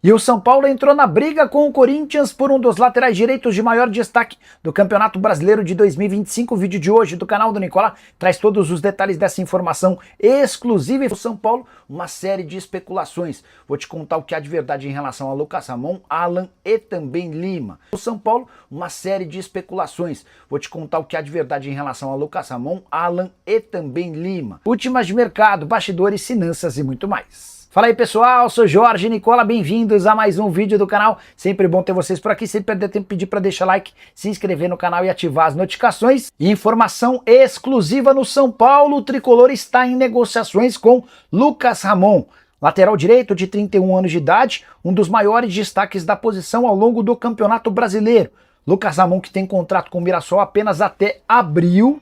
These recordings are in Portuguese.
E o São Paulo entrou na briga com o Corinthians por um dos laterais direitos de maior destaque do Campeonato Brasileiro de 2025. O vídeo de hoje do canal do Nicola traz todos os detalhes dessa informação exclusiva. O São Paulo, uma série de especulações. Vou te contar o que há de verdade em relação a Lucas Ramon, Alan e também Lima. O São Paulo, uma série de especulações. Vou te contar o que há de verdade em relação a Lucas Ramon, Alan e também Lima. Últimas de mercado, bastidores, finanças e muito mais. Fala aí pessoal, sou Jorge Nicola, bem-vindos a mais um vídeo do canal. Sempre bom ter vocês por aqui, sem perder tempo, pedir para deixar like, se inscrever no canal e ativar as notificações. E informação exclusiva no São Paulo, o tricolor está em negociações com Lucas Ramon. Lateral direito de 31 anos de idade, um dos maiores destaques da posição ao longo do Campeonato Brasileiro. Lucas Ramon, que tem contrato com o Mirassol apenas até abril,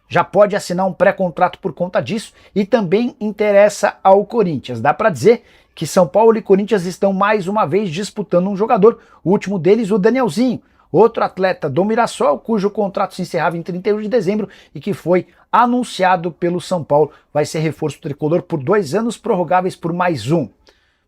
já pode assinar um pré-contrato por conta disso e também interessa ao Corinthians. Dá para dizer que São Paulo e Corinthians estão mais uma vez disputando um jogador, o último deles o Danielzinho, outro atleta do Mirassol, cujo contrato se encerrava em 31 de dezembro e que foi anunciado pelo São Paulo. Vai ser reforço tricolor por 2 anos, prorrogáveis por mais um.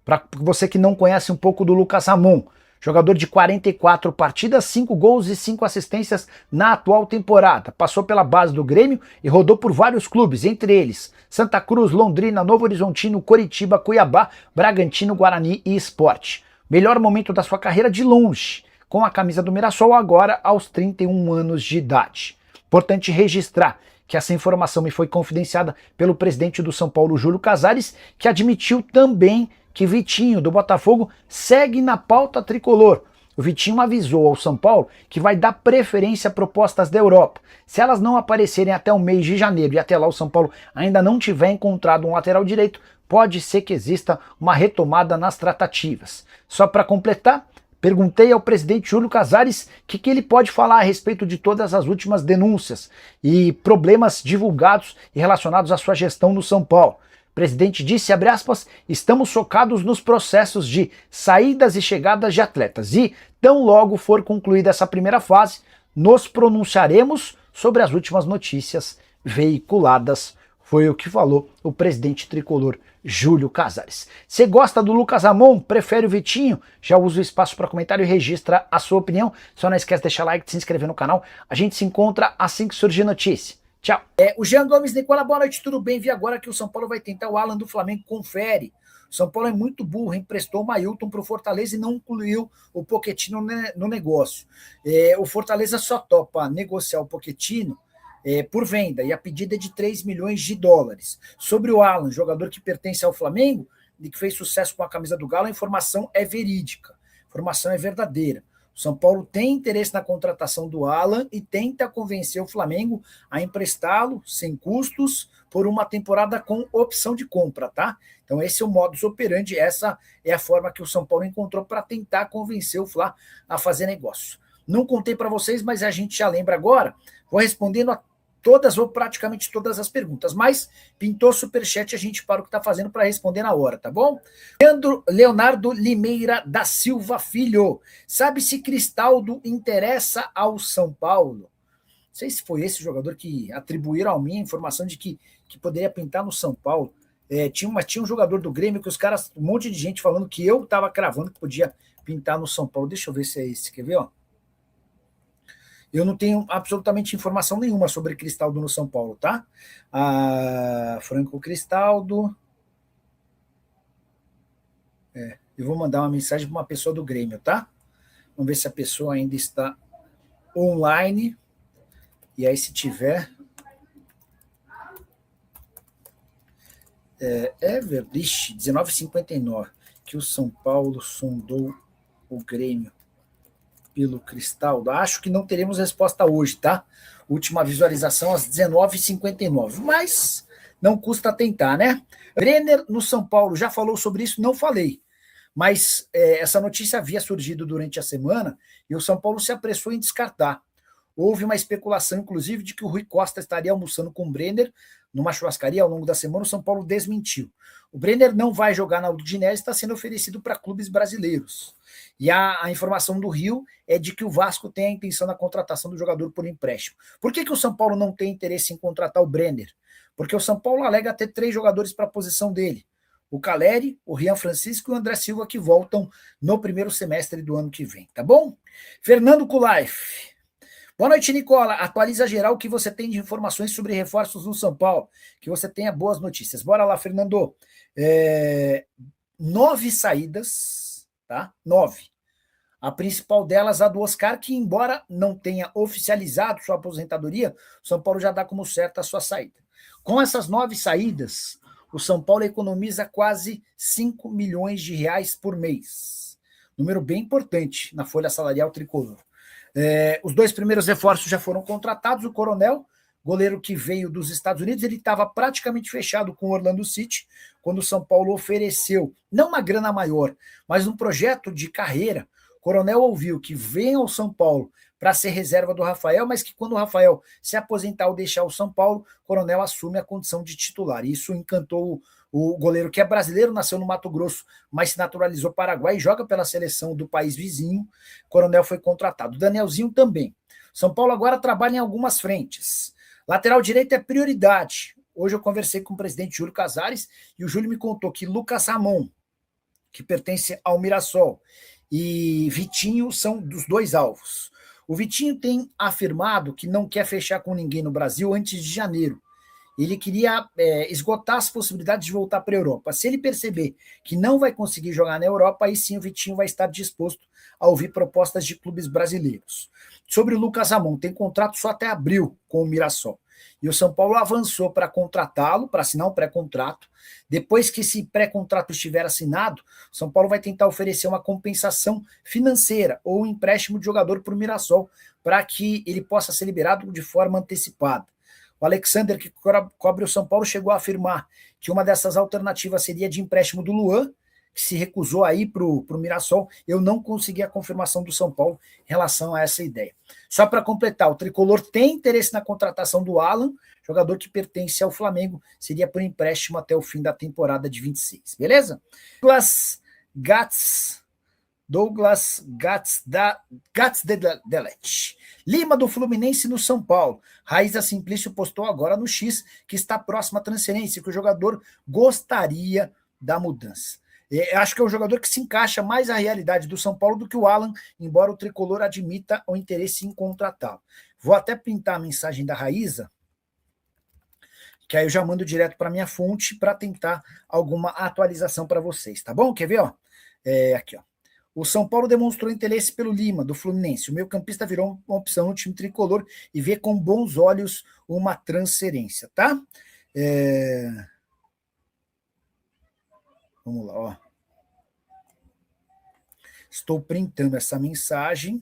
Para você que não conhece um pouco do Lucas Ramon, jogador de 44 partidas, 5 gols e 5 assistências na atual temporada. Passou pela base do Grêmio e rodou por vários clubes, entre eles Santa Cruz, Londrina, Novo Horizontino, Coritiba, Cuiabá, Bragantino, Guarani e Sport. Melhor momento da sua carreira de longe, com a camisa do Mirassol agora aos 31 anos de idade. Importante registrar que essa informação me foi confidenciada pelo presidente do São Paulo, Júlio Casares, que admitiu também que Vitinho, do Botafogo, segue na pauta tricolor. O Vitinho avisou ao São Paulo que vai dar preferência a propostas da Europa. Se elas não aparecerem até o mês de janeiro e até lá o São Paulo ainda não tiver encontrado um lateral direito, pode ser que exista uma retomada nas tratativas. Só para completar, perguntei ao presidente Júlio Casares o que ele pode falar a respeito de todas as últimas denúncias e problemas divulgados e relacionados à sua gestão no São Paulo. O presidente disse, abre aspas, estamos focados nos processos de saídas e chegadas de atletas e, tão logo for concluída essa primeira fase, nos pronunciaremos sobre as últimas notícias veiculadas. Foi o que falou o presidente tricolor Júlio Casares. Você gosta do Lucas Ramon? Prefere o Vitinho? Já usa o espaço para comentário e registra a sua opinião. Só não esquece de deixar like, de se inscrever no canal. A gente se encontra assim que surgir notícia. Tchau. O Jean Gomes, Nicola, boa noite, tudo bem? Vi agora que o São Paulo vai tentar o Alan do Flamengo, confere. O São Paulo é muito burro, emprestou o Mailton para o Fortaleza e não incluiu o Pochettino no negócio. O Fortaleza só topa negociar o Pochettino por venda, e a pedida é de 3 milhões de dólares. Sobre o Alan, jogador que pertence ao Flamengo e que fez sucesso com a camisa do Galo, a informação é verídica, a informação é verdadeira. O São Paulo tem interesse na contratação do Alan e tenta convencer o Flamengo a emprestá-lo sem custos por uma temporada com opção de compra, tá? Então esse é o modus operandi, essa é a forma que o São Paulo encontrou para tentar convencer o Fla a fazer negócio. Não contei para vocês, mas a gente já lembra agora, vou respondendo a todas ou praticamente todas as perguntas, mas pintou superchat, a gente para o que está fazendo para responder na hora, tá bom? Leonardo Limeira da Silva Filho, sabe se Cristaldo interessa ao São Paulo? Não sei se foi esse jogador que atribuíram a mim a informação de que poderia pintar no São Paulo. Tinha um jogador do Grêmio que os caras, um monte de gente falando que eu estava cravando que podia pintar no São Paulo. Deixa eu ver se é esse, quer ver, ó? Eu não tenho absolutamente informação nenhuma sobre Cristaldo no São Paulo, tá? Franco Cristaldo. Eu vou mandar uma mensagem para uma pessoa do Grêmio, tá? Vamos ver se a pessoa ainda está online. E aí, se tiver... Ixi, 19h59, que o São Paulo sondou o Grêmio pelo Cristaldo. Acho que não teremos resposta hoje, tá? Última visualização às 19h59, mas não custa tentar, né? Brenner no São Paulo, já falou sobre isso? Não falei, mas essa notícia havia surgido durante a semana e o São Paulo se apressou em descartar. Houve uma especulação, inclusive, de que o Rui Costa estaria almoçando com o Brenner numa churrascaria ao longo da semana. O São Paulo desmentiu. O Brenner não vai jogar na Udinese, está sendo oferecido para clubes brasileiros. E a informação do Rio é de que o Vasco tem a intenção da contratação do jogador por empréstimo. Por que o São Paulo não tem interesse em contratar o Brenner? Porque o São Paulo alega ter 3 jogadores para a posição dele. o Caleri, o Rian Francisco e o André Silva, que voltam no primeiro semestre do ano que vem, tá bom? Fernando Kulaif. Boa noite, Nicola. Atualiza geral o que você tem de informações sobre reforços no São Paulo. Que você tenha boas notícias. Bora lá, Fernando. 9 saídas, tá? 9. A principal delas, a do Oscar, que embora não tenha oficializado sua aposentadoria, o São Paulo já dá como certa a sua saída. Com essas 9 saídas, o São Paulo economiza quase 5 milhões de reais por mês. Número bem importante na folha salarial tricolor. Os 2 primeiros reforços já foram contratados. O Coronel, goleiro que veio dos Estados Unidos, ele estava praticamente fechado com o Orlando City, quando o São Paulo ofereceu, não uma grana maior, mas um projeto de carreira. O Coronel ouviu que vem ao São Paulo para ser reserva do Rafael, mas que quando o Rafael se aposentar ou deixar o São Paulo, o Coronel assume a condição de titular. Isso encantou o goleiro, que é brasileiro, nasceu no Mato Grosso, mas se naturalizou paraguai e joga pela seleção do país vizinho. O Coronel foi contratado. O Danielzinho também. São Paulo agora trabalha em algumas frentes. Lateral direito é prioridade. Hoje eu conversei com o presidente Júlio Casares e o Júlio me contou que Lucas Ramon, que pertence ao Mirassol, e Vitinho são dos 2 alvos. O Vitinho tem afirmado que não quer fechar com ninguém no Brasil antes de janeiro. Ele queria esgotar as possibilidades de voltar para a Europa. Se ele perceber que não vai conseguir jogar na Europa, aí sim o Vitinho vai estar disposto a ouvir propostas de clubes brasileiros. Sobre o Lucas Ramon, tem contrato só até abril com o Mirassol. E o São Paulo avançou para contratá-lo, para assinar um pré-contrato. Depois que esse pré-contrato estiver assinado, o São Paulo vai tentar oferecer uma compensação financeira ou um empréstimo de jogador para o Mirassol, para que ele possa ser liberado de forma antecipada. O Alexander, que cobre o São Paulo, chegou a afirmar que uma dessas alternativas seria de empréstimo do Luan, que se recusou a ir para o Mirassol. Eu não consegui a confirmação do São Paulo em relação a essa ideia. Só para completar, o Tricolor tem interesse na contratação do Alan, jogador que pertence ao Flamengo, seria por empréstimo até o fim da temporada de 26, beleza? Douglas Gats de Delete. Lima do Fluminense no São Paulo. Raíza Simplício postou agora no X que está próxima à transferência, que o jogador gostaria da mudança. Acho que é um jogador que se encaixa mais à realidade do São Paulo do que o Alan, embora o Tricolor admita o interesse em contratá-lo. Vou até printar a mensagem da Raíza, que aí eu já mando direto para a minha fonte para tentar alguma atualização para vocês, tá bom? Quer ver? Ó? Aqui, ó. O São Paulo demonstrou interesse pelo Lima, do Fluminense. O meio-campista virou uma opção no time tricolor e vê com bons olhos uma transferência, tá? Vamos lá, ó. Estou printando essa mensagem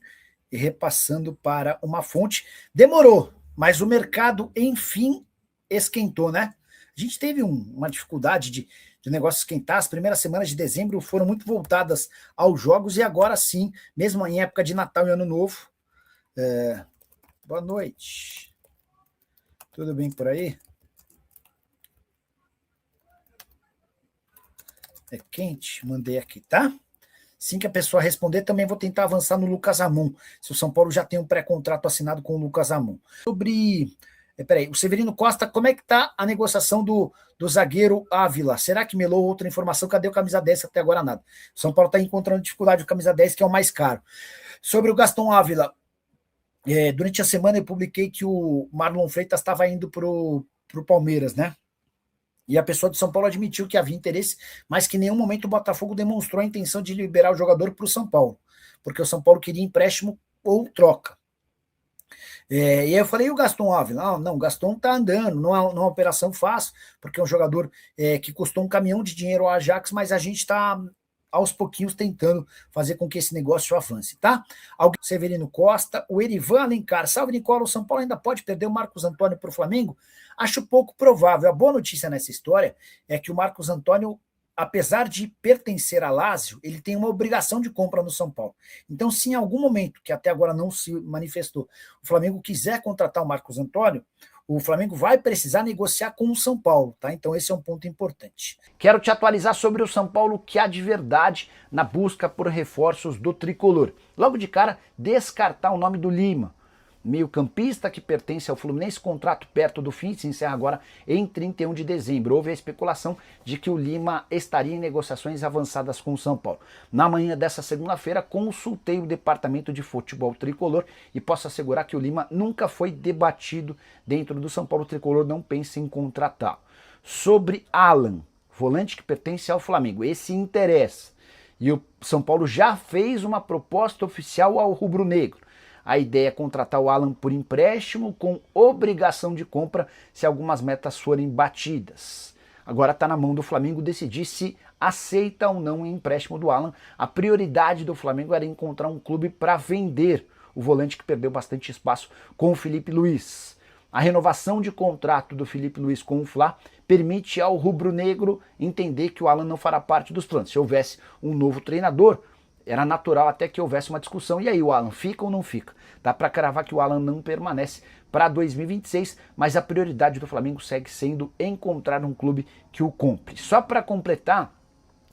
e repassando para uma fonte. Demorou, mas o mercado, enfim, esquentou, né? A gente teve uma dificuldade de negócio esquentar. As primeiras semanas de dezembro foram muito voltadas aos jogos e agora sim, mesmo em época de Natal e Ano Novo. Boa noite. Tudo bem por aí? É quente? Mandei aqui, tá? Assim que a pessoa responder, também vou tentar avançar no Lucas Ramon, se o São Paulo já tem um pré-contrato assinado com o Lucas Ramon. Sobre... Peraí, o Severino Costa, como é que tá a negociação do zagueiro Ávila? Será que melou outra informação? Cadê o camisa 10? Até agora nada. O São Paulo está encontrando dificuldade com o camisa 10, que é o mais caro. Sobre o Gaston Ávila, durante a semana eu publiquei que o Marlon Freitas estava indo para o Palmeiras, né? E a pessoa de São Paulo admitiu que havia interesse, mas que em nenhum momento o Botafogo demonstrou a intenção de liberar o jogador para o São Paulo, porque o São Paulo queria empréstimo ou troca. E aí eu falei, e o Gaston Ávila? Não, o Gaston está andando, não é uma operação fácil, porque é um jogador que custou um caminhão de dinheiro ao Ajax, mas a gente está aos pouquinhos tentando fazer com que esse negócio avance, tá? Severino Costa, o Erivan Alencar, salve Nicola, o São Paulo ainda pode perder o Marcos Antônio para o Flamengo? Acho pouco provável. A boa notícia nessa história é que o Marcos Antônio, apesar de pertencer a Lazio, ele tem uma obrigação de compra no São Paulo. Então, se em algum momento, que até agora não se manifestou, o Flamengo quiser contratar o Marcos Antônio, o Flamengo vai precisar negociar com o São Paulo, tá? Então esse é um ponto importante. Quero te atualizar sobre o São Paulo, que há de verdade na busca por reforços do tricolor. Logo de cara, descartar o nome do Lima. meio-campista que pertence ao Fluminense, contrato perto do fim, se encerra agora em 31 de dezembro. Houve a especulação de que o Lima estaria em negociações avançadas com o São Paulo. Na manhã dessa segunda-feira, consultei o departamento de futebol tricolor e posso assegurar que o Lima nunca foi debatido dentro do São Paulo. O tricolor não pensa em contratá-lo. Sobre Alan, volante que pertence ao Flamengo, esse interessa. E o São Paulo já fez uma proposta oficial ao rubro-negro. A ideia é contratar o Alan por empréstimo com obrigação de compra se algumas metas forem batidas. Agora está na mão do Flamengo decidir se aceita ou não o empréstimo do Alan. A prioridade do Flamengo era encontrar um clube para vender o volante que perdeu bastante espaço com o Felipe Luiz. A renovação de contrato do Felipe Luiz com o Fla permite ao rubro-negro entender que o Alan não fará parte dos planos. Se houvesse um novo treinador, era natural até que houvesse uma discussão. E aí, o Alan fica ou não fica? Dá para cravar que o Alan não permanece para 2026, mas a prioridade do Flamengo segue sendo encontrar um clube que o compre. Só para completar,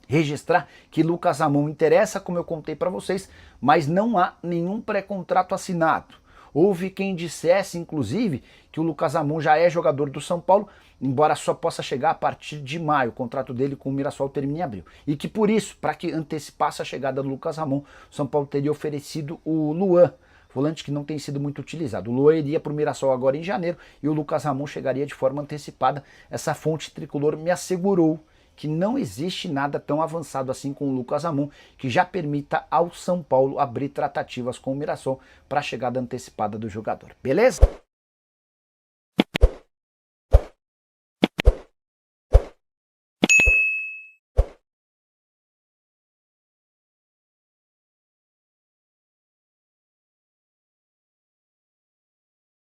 registrar que Lucas Ramon interessa, como eu contei para vocês, mas não há nenhum pré-contrato assinado. Houve quem dissesse, inclusive, que o Lucas Ramon já é jogador do São Paulo, embora só possa chegar a partir de maio. O contrato dele com o Mirassol termina em abril. E que por isso, para que antecipasse a chegada do Lucas Ramon, o São Paulo teria oferecido o Luan, volante que não tem sido muito utilizado. O Luan iria para o Mirassol agora em janeiro e o Lucas Ramon chegaria de forma antecipada. Essa fonte tricolor me assegurou que não existe nada tão avançado assim com o Lucas Ramon que já permita ao São Paulo abrir tratativas com o Mirassol para a chegada antecipada do jogador. Beleza?